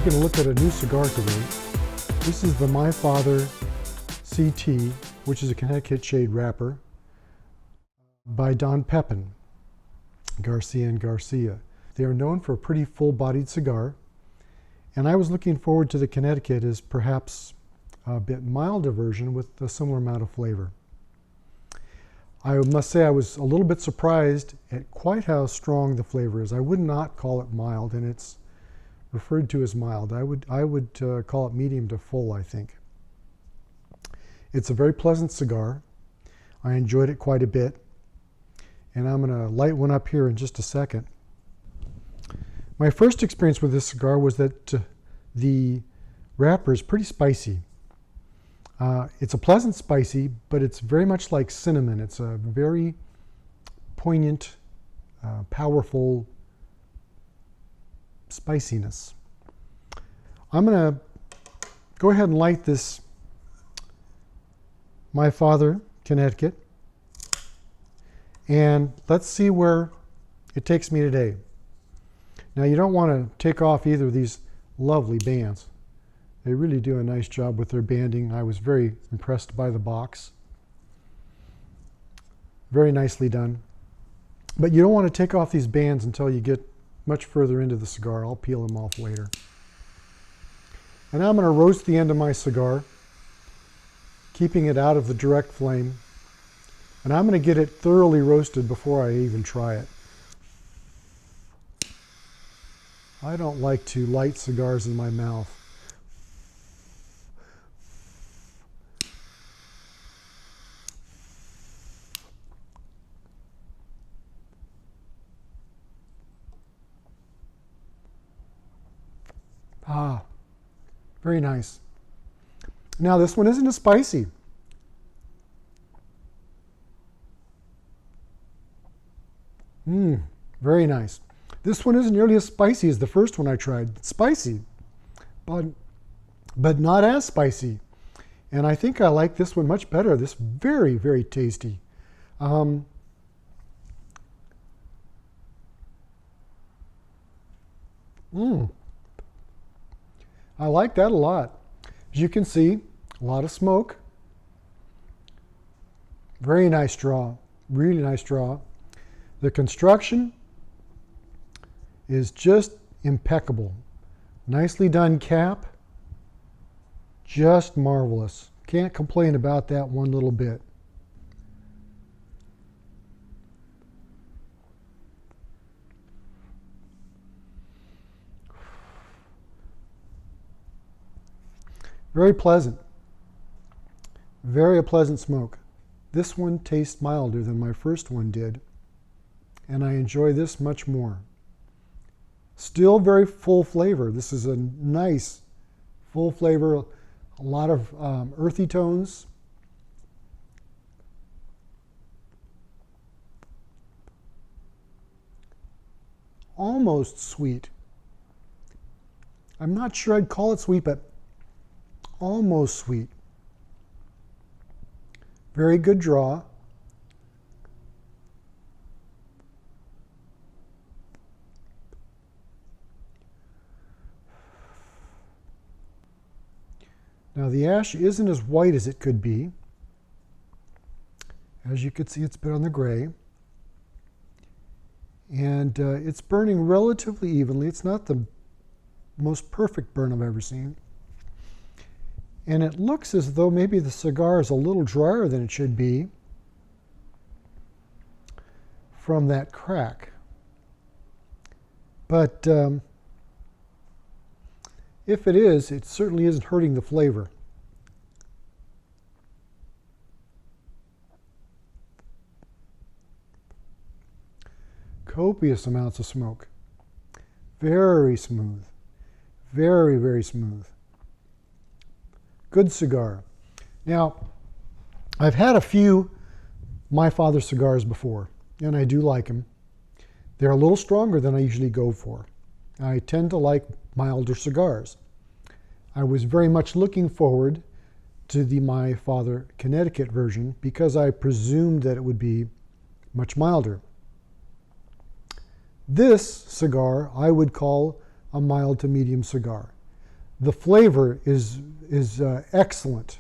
taking a look at a new cigar today. This is the My Father CT, which is a Connecticut shade wrapper by Don Pepin, Garcia and Garcia. They are known for a pretty full-bodied cigar, and I was looking forward to the Connecticut as perhaps a bit milder version with a similar amount of flavor. I must say I was a little bit surprised at quite how strong the flavor is. I would not call it mild, and it's referred to as mild. I would call it medium to full, I think. It's a very pleasant cigar. I enjoyed it quite a bit, and I'm going to light one up here in just a second. My first experience with this cigar was that the wrapper is pretty spicy. It's a pleasant spicy, but it's very much like cinnamon. It's a very poignant, powerful spiciness. I'm going to go ahead and light this My Father Connecticut, and let's see where it takes me today. Now, you don't want to take off either of these lovely bands. They really do a nice job with their banding. I was very impressed by the box. Very nicely done. But you don't want to take off these bands until you get much further into the cigar. I'll peel them off later. And now I'm going to roast the end of my cigar, keeping it out of the direct flame. And I'm going to get it thoroughly roasted before I even try it. I don't like to light cigars in my mouth. Ah, very nice. Now this one isn't as spicy. Very nice. This one isn't nearly as spicy as the first one I tried. It's spicy, but not as spicy. And I think I like this one much better. This very, very tasty. I like that a lot. As you can see, a lot of smoke. Very nice draw. Really nice draw. The construction is just impeccable. Nicely done cap. Just marvelous. Can't complain about that one little bit. Very pleasant. Very pleasant smoke. This one tastes milder than my first one did, and I enjoy this much more. Still very full flavor. This is a nice full flavor, a lot of earthy tones. Almost sweet. I'm not sure I'd call it sweet, but almost sweet. Very good draw. Now the ash isn't as white as it could be. As you can see, it's been on the gray. And it's burning relatively evenly. It's not the most perfect burn I've ever seen. And it looks as though maybe the cigar is a little drier than it should be from that crack. But if it is, it certainly isn't hurting the flavor. Copious amounts of smoke. Very smooth. Very, very smooth. Good cigar. Now, I've had a few My Father cigars before, and I do like them. They're a little stronger than I usually go for. I tend to like milder cigars. I was very much looking forward to the My Father Connecticut version because I presumed that it would be much milder. This cigar I would call a mild to medium cigar. The flavor is excellent.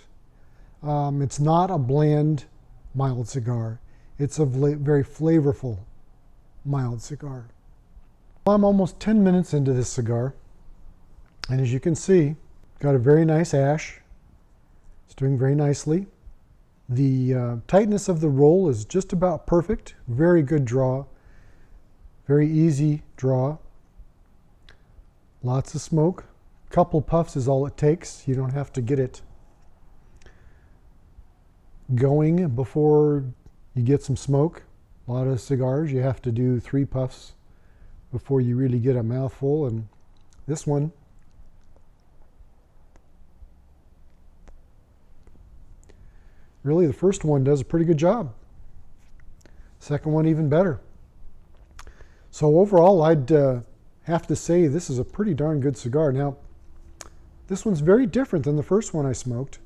It's not a bland, mild cigar. It's a very flavorful, mild cigar. I'm almost 10 minutes into this cigar, and as you can see, got a very nice ash. It's doing very nicely. The tightness of the roll is just about perfect. Very good draw. Very easy draw. Lots of smoke. Couple puffs is all it takes. You don't have to get it going before you get some smoke. A lot of cigars you have to do 3 puffs before you really get a mouthful, and this one really, the first one does a pretty good job. Second one even better. So overall, I'd have to say this is a pretty darn good cigar. Now, this one's very different than the first one I smoked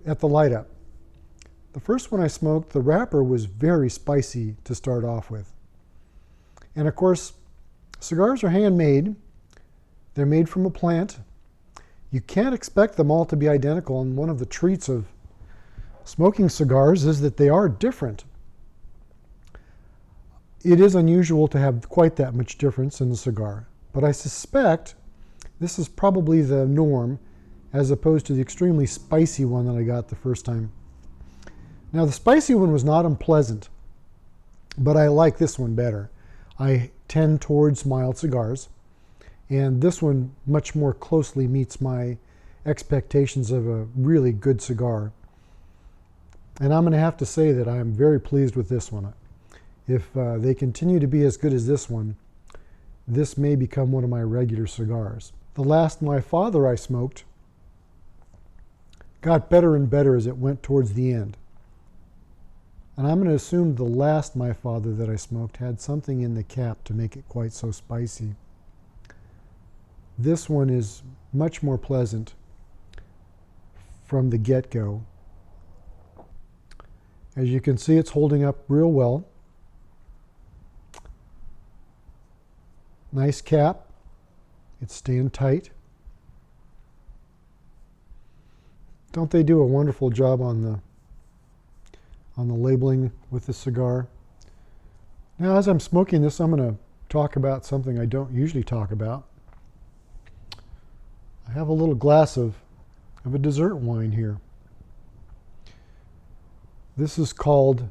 at the light up. The first one I smoked, the wrapper was very spicy to start off with. And of course, cigars are handmade. They're made from a plant. You can't expect them all to be identical, and one of the treats of smoking cigars is that they are different. It is unusual to have quite that much difference in the cigar, but I suspect this is probably the norm as opposed to the extremely spicy one that I got the first time. Now, the spicy one was not unpleasant, but I like this one better. I tend towards mild cigars, and this one much more closely meets my expectations of a really good cigar. And I'm going to have to say that I am very pleased with this one. If they continue to be as good as this one, this may become one of my regular cigars. The last My Father I smoked got better and better as it went towards the end. And I'm going to assume the last My Father that I smoked had something in the cap to make it quite so spicy. This one is much more pleasant from the get-go. As you can see, it's holding up real well. Nice cap. It's staying tight. Don't they do a wonderful job on the labeling with the cigar? Now, as I'm smoking this, I'm going to talk about something I don't usually talk about. I have a little glass of a dessert wine here. This is called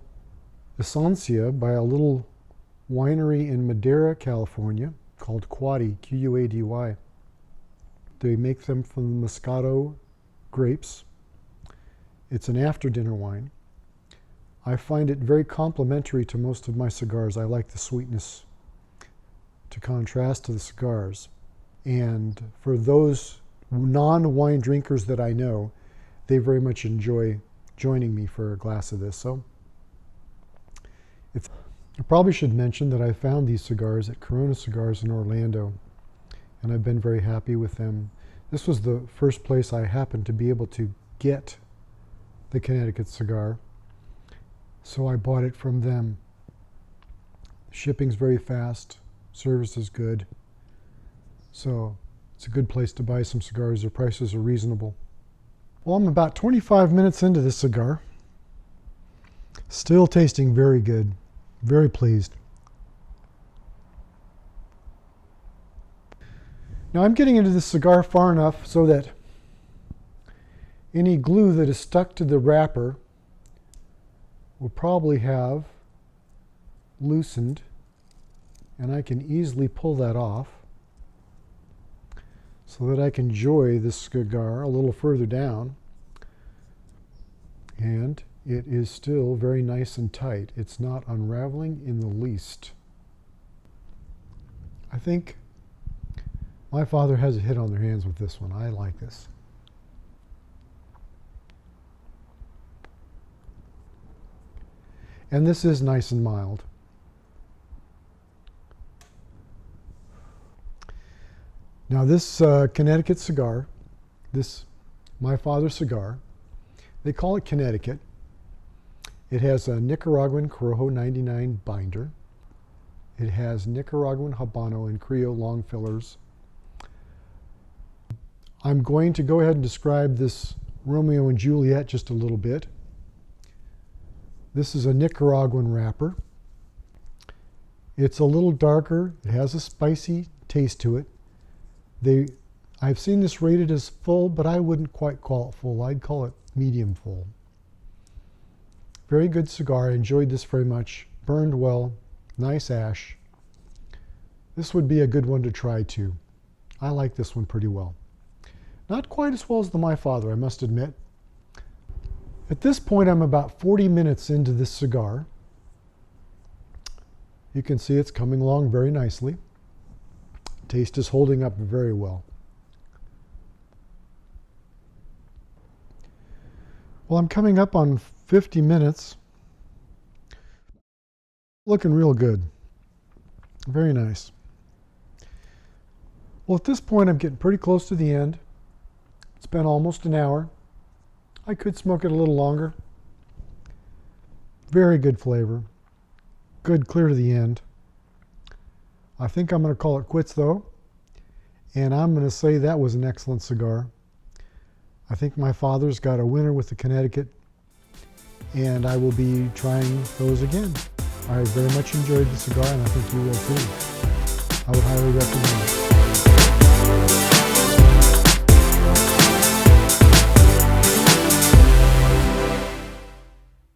Essencia by a little winery in Madera, California, called Quady, Q-U-A-D-Y. They make them from Moscato grapes. It's an after-dinner wine. I find it very complementary to most of my cigars. I like the sweetness to contrast to the cigars. And for those non-wine drinkers that I know, they very much enjoy joining me for a glass of this. So I probably should mention that I found these cigars at Corona Cigars in Orlando, and I've been very happy with them. This was the first place I happened to be able to get the Connecticut cigar, so I bought it from them. Shipping's very fast, service is good, so it's a good place to buy some cigars. Their prices are reasonable. Well, I'm about 25 minutes into this cigar. Still tasting very good. Very pleased. Now I'm getting into this cigar far enough so that any glue that is stuck to the wrapper will probably have loosened, and I can easily pull that off so that I can enjoy this cigar a little further down. And it is still very nice and tight. It's not unraveling in the least. I think My Father has a hit on their hands with this one. I like this. And this is nice and mild. Now this Connecticut cigar, this My Father cigar, they call it Connecticut. It has a Nicaraguan Corojo 99 binder. It has Nicaraguan Habano and Criollo long fillers. I'm going to go ahead and describe this Romeo and Juliet just a little bit. This is a Nicaraguan wrapper. It's a little darker. It has a spicy taste to it. I've seen this rated as full, but I wouldn't quite call it full. I'd call it medium full. Very good cigar. I enjoyed this very much. Burned well. Nice ash. This would be a good one to try too. I like this one pretty well. Not quite as well as the My Father, I must admit. At this point, I'm about 40 minutes into this cigar. You can see it's coming along very nicely. Taste is holding up very well. Well, I'm coming up on 50 minutes. Looking real good. Very nice. Well, at this point, I'm getting pretty close to the end. It's been almost an hour. I could smoke it a little longer. Very good flavor. Good clear to the end. I think I'm going to call it quits though. And I'm going to say that was an excellent cigar. I think My Father's got a winner with the Connecticut. And I will be trying those again. I very much enjoyed the cigar and I think you will too. I would highly recommend it.